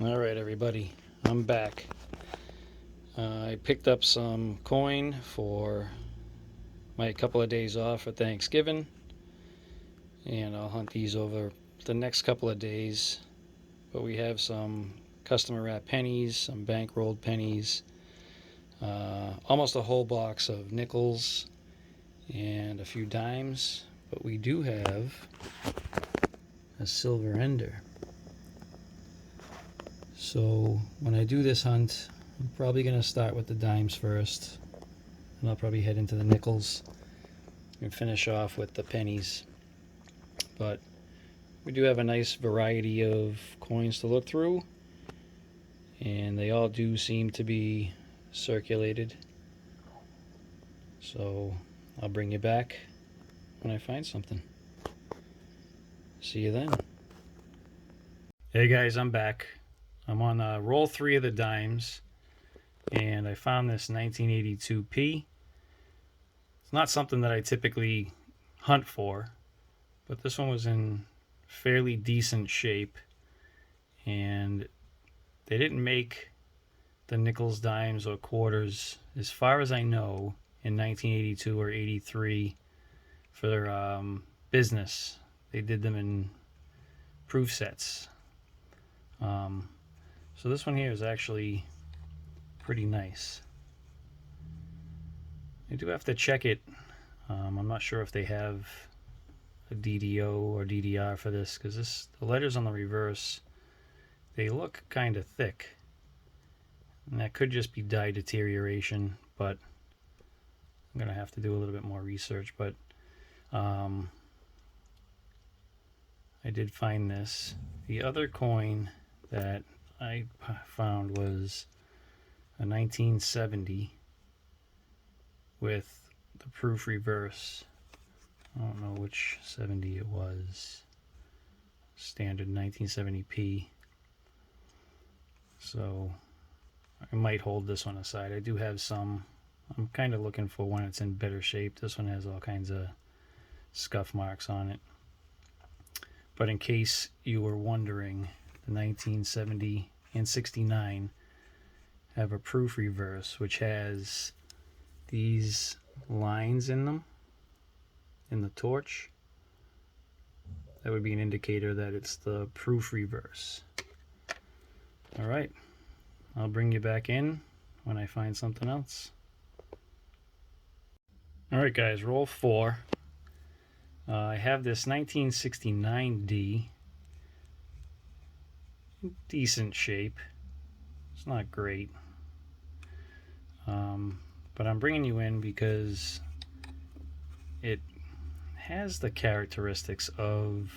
All right, everybody, I'm back. I picked up some coin for my couple of days off for Thanksgiving, and I'll hunt these over the next couple of days. But we have some customer wrap pennies, some bank rolled pennies, almost a whole box of nickels, and a few dimes. But we do have a silver ender. So when I do this hunt, I'm probably going to start with the dimes first, and I'll probably head into the nickels and finish off with the pennies. But we do have a nice variety of coins to look through, and they all do seem to be circulated. So I'll bring you back when I find something. See you then. Hey guys, I'm back. I'm on roll 3 of the dimes, and I found this 1982p. It's not something that I typically hunt for, but this one was in fairly decent shape, and they didn't make the nickels, dimes, or quarters, as far as I know, in 1982 or 83 for their business. They did them in proof sets. So this one here is actually pretty nice. I do have to check it. I'm not sure if they have a DDO or DDR for this, because the letters on the reverse, they look kind of thick, and that could just be dye deterioration, but I'm gonna have to do a little bit more research. But I did find this. The other coin that I found was a 1970 with the proof reverse. I don't know which 70 it was. Standard 1970p. So I might hold this one aside. I do have some. I'm kind of looking for one that's in better shape. This one has all kinds of scuff marks on it. But in case you were wondering, the 1970 and 69 have a proof reverse, which has these lines in them, in the torch. That would be an indicator that it's the proof reverse. All right, I'll bring you back in when I find something else. All right, guys, roll 4. I have this 1969D, decent shape. It's not great, but I'm bringing you in because it has the characteristics of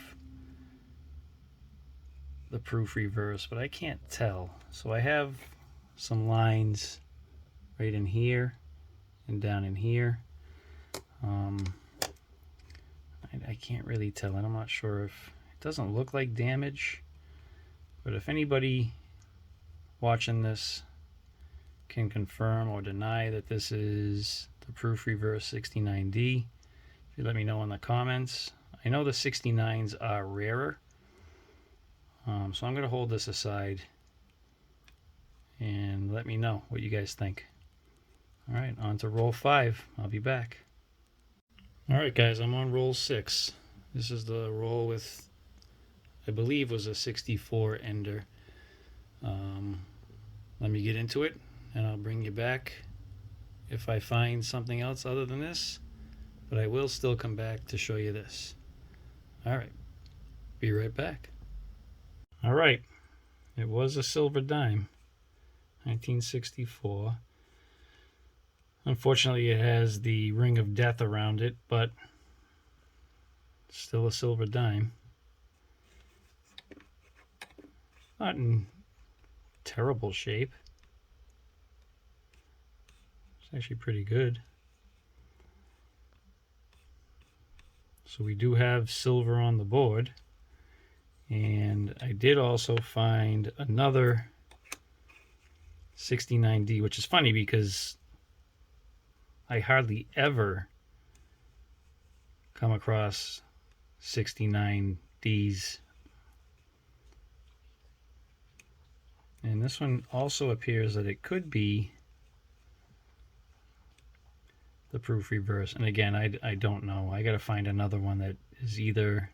the proof reverse, but I can't tell. So I have some lines right in here and down in here. I can't really tell, and I'm not sure if it doesn't look like damage, but if anybody watching this can confirm or deny that this is the proof reverse 69D, if you let me know in the comments. I know the 69s are rarer, so I'm going to hold this aside and let me know what you guys think. All right, on to roll 5. I'll be back. All right, guys, I'm on roll 6. This is the roll with, I believe, was a 64 ender. Let me get into it, and I'll bring you back if I find something else other than this, but I will still come back to show you this. All right, be right back. All right, it was a silver dime, 1964. Unfortunately, it has the ring of death around it, but still a silver dime. Not in terrible shape. It's actually pretty good. So we do have silver on the board. And I did also find another 69D, which is funny because I hardly ever come across 69Ds. And this one also appears that it could be the proof reverse. And again, I don't know. I got to find another one that is either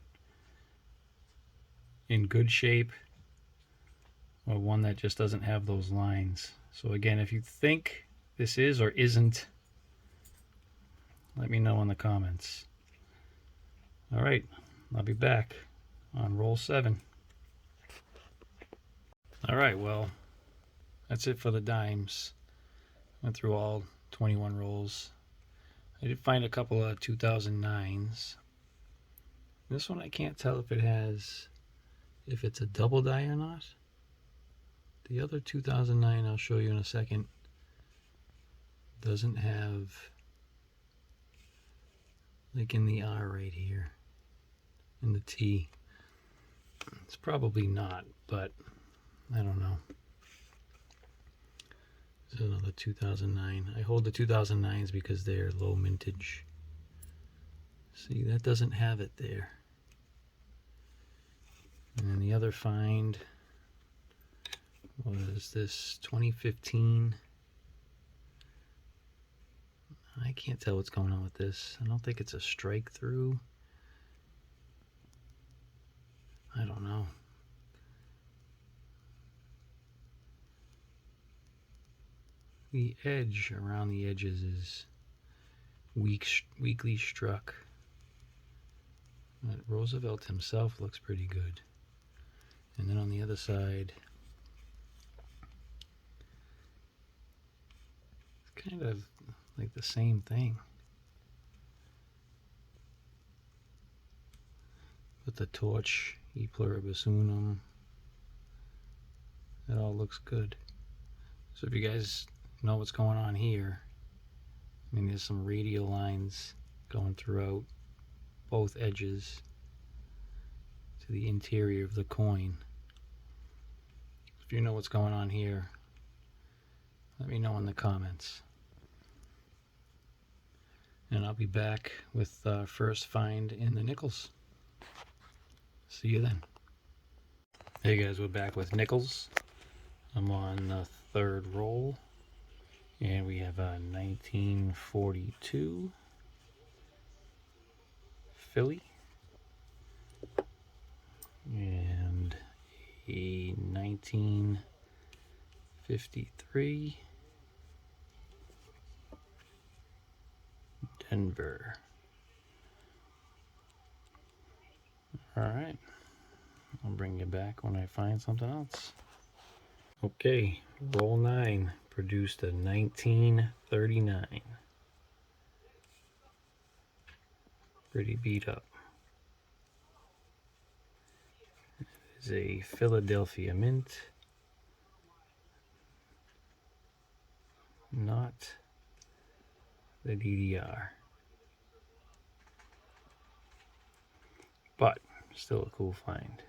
in good shape or one that just doesn't have those lines. So again, if you think this is or isn't, let me know in the comments. All right, I'll be back on roll 7. All right, well, that's it for the dimes. Went through all 21 rolls. I did find a couple of 2009s. This one I can't tell if it's a double die or not. The other 2009 I'll show you in a second doesn't have, like in the R right here, in the T. It's probably not, but I don't know. This is another 2009. I hold the 2009s because they're low mintage. See, that doesn't have it there. And then the other find was this 2015. I can't tell what's going on with this. I don't think it's a strike through. I don't know. The edge around the edges is weakly struck. But Roosevelt himself looks pretty good. And then on the other side, it's kind of like the same thing. With the torch, E pluribus unum. It all looks good. So if you guys know what's going on here, I mean, there's some radial lines going throughout both edges to the interior of the coin. If you know what's going on here, let me know in the comments. And I'll be back with first find in the nickels. See you then. Hey guys, we're back with nickels. I'm on the third roll, and we have a 1942 Philly and a 1953 Denver. All right, I'll bring you back when I find something else. Okay, roll 9 produced a 1939. Pretty beat up. It is a Philadelphia mint. Not the DDR. But still a cool find.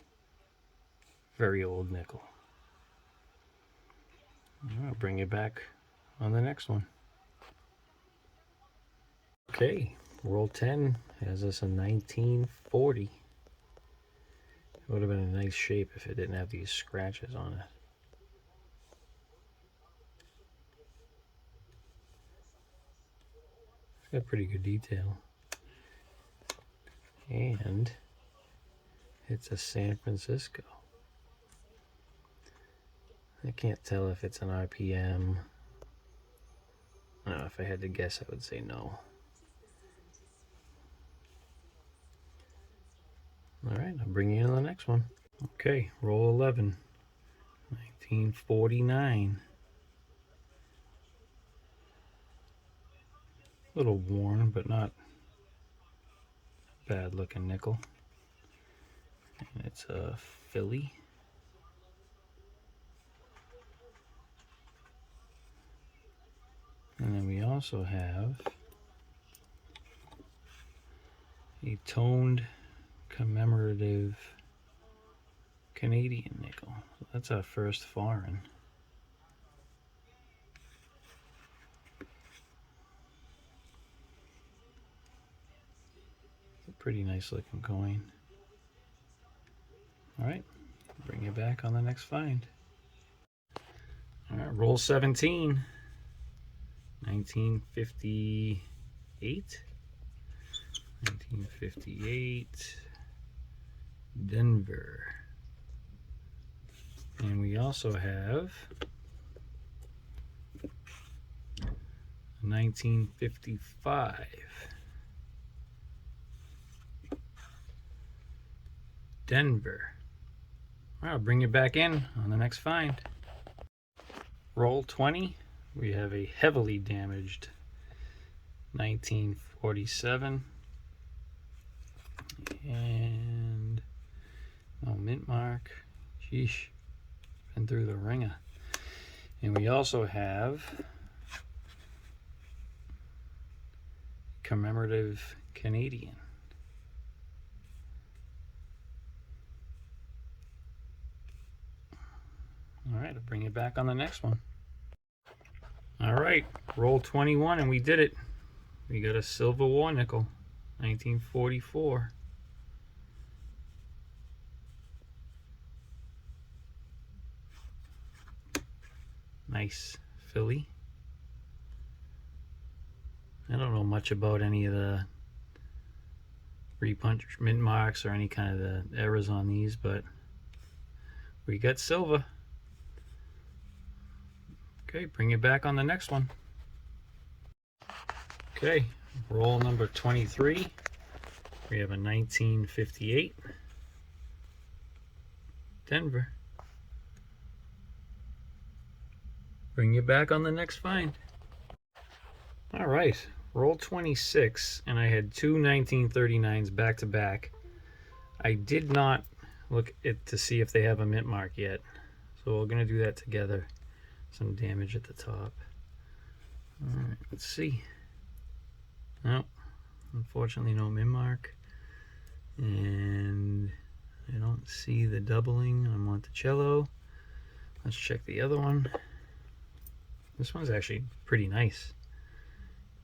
Very old nickel. I'll bring you back on the next one. Okay, roll 10 has us a 1940. It would have been a nice shape if it didn't have these scratches on it. It's got pretty good detail. And it's a San Francisco. I can't tell if it's an RPM. If I had to guess, I would say no. All right, I'll bring you in the next one. Okay, roll 11, 1949. A little worn, but not bad looking nickel. And it's a Philly. And then we also have a toned commemorative Canadian nickel. So that's our first foreign. It's a pretty nice looking coin. All right, bring you back on the next find. All right, roll 17. 1958. 1958. Denver. And we also have 1955. Denver. I'll bring you back in on the next find. Roll 20. We have a heavily damaged 1947. And no mint mark. Sheesh. Been through the ringer. And we also have commemorative Canadian. All right, I'll bring you back on the next one. All right, roll 21 and we did it. We got a Silver War nickel, 1944. Nice Philly. I don't know much about any of the repunch mint marks or any kind of the errors on these, but we got silver. Okay, bring you back on the next one. Okay, roll number 23. We have a 1958 Denver. Bring you back on the next find. All right, roll 26, and I had two 1939s back to back. I did not look at to see if they have a mint mark yet, so we're gonna do that together. Some damage at the top. All right, let's see. No, unfortunately no mint mark, and I don't see the doubling on Monticello. Let's check the other one. This one's actually pretty nice,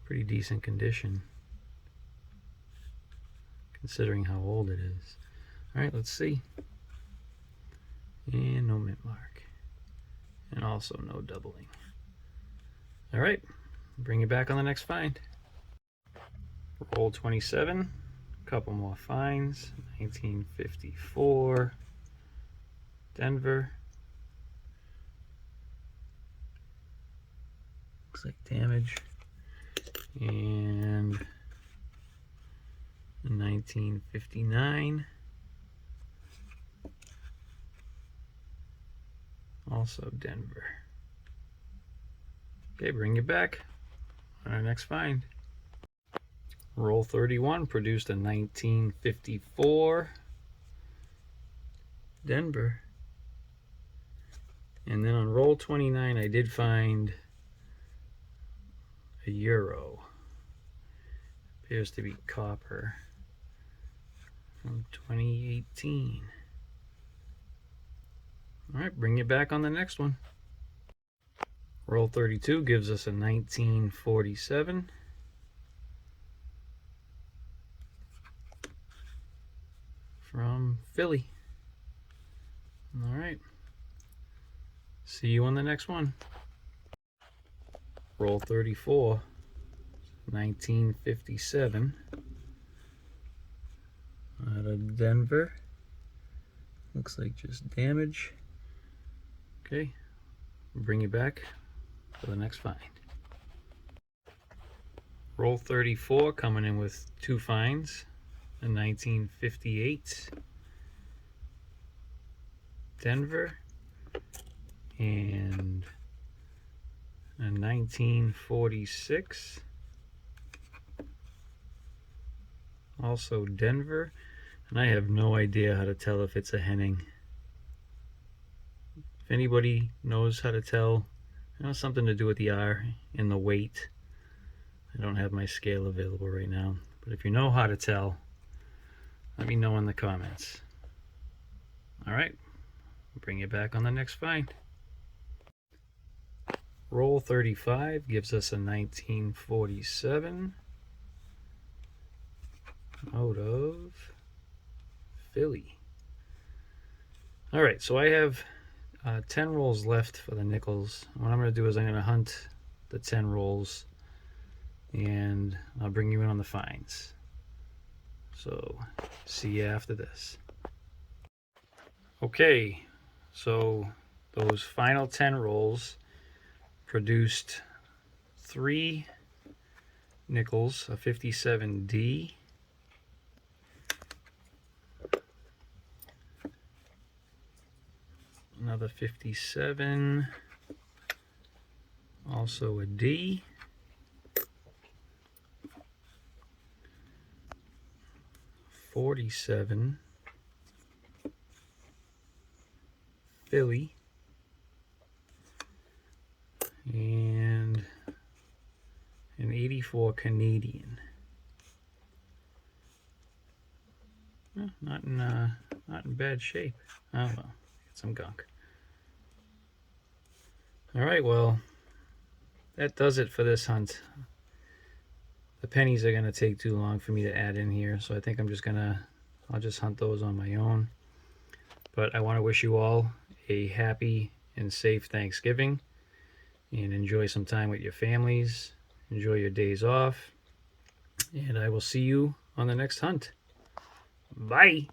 pretty decent condition considering how old it is. All right, let's see. And no mint mark, and also no doubling. All right, bring you back on the next find. Roll 27, a couple more finds. 1954 Denver. Looks like damage. And 1959. Also Denver. Okay, bring you back on our next find. Roll 31 produced a 1954 Denver. And then on roll 29 I did find a euro. Appears to be copper from 2018. All right, bring you back on the next one. Roll 32 gives us a 1947. From Philly. All right. See you on the next one. Roll 34. 1957. Out of Denver. Looks like just damage. Okay. Bring you back for the next find. Roll 34 coming in with two finds. A 1958 Denver and a 1946 also Denver, and I have no idea how to tell if it's a Henning. If anybody knows how to tell, it has something to do with the R and the weight. I don't have my scale available right now, but if you know how to tell, let me know in the comments. All right, bring you back on the next find. Roll 35 gives us a 1947 out of Philly. All right, so I have 10 rolls left for the nickels. What I'm going to do is I'm going to hunt the 10 rolls, and I'll bring you in on the finds. So see you after this. Okay, so those final 10 rolls produced 3 nickels, a 57D, another 57, also a D, 47, Philly, and an 84 Canadian. Not in bad shape. Oh well, get some gunk. All right, well, that does it for this hunt. The pennies are gonna take too long for me to add in here, so I think I'll just hunt those on my own. But I want to wish you all a happy and safe Thanksgiving, and enjoy some time with your families. Enjoy your days off, and I will see you on the next hunt. Bye.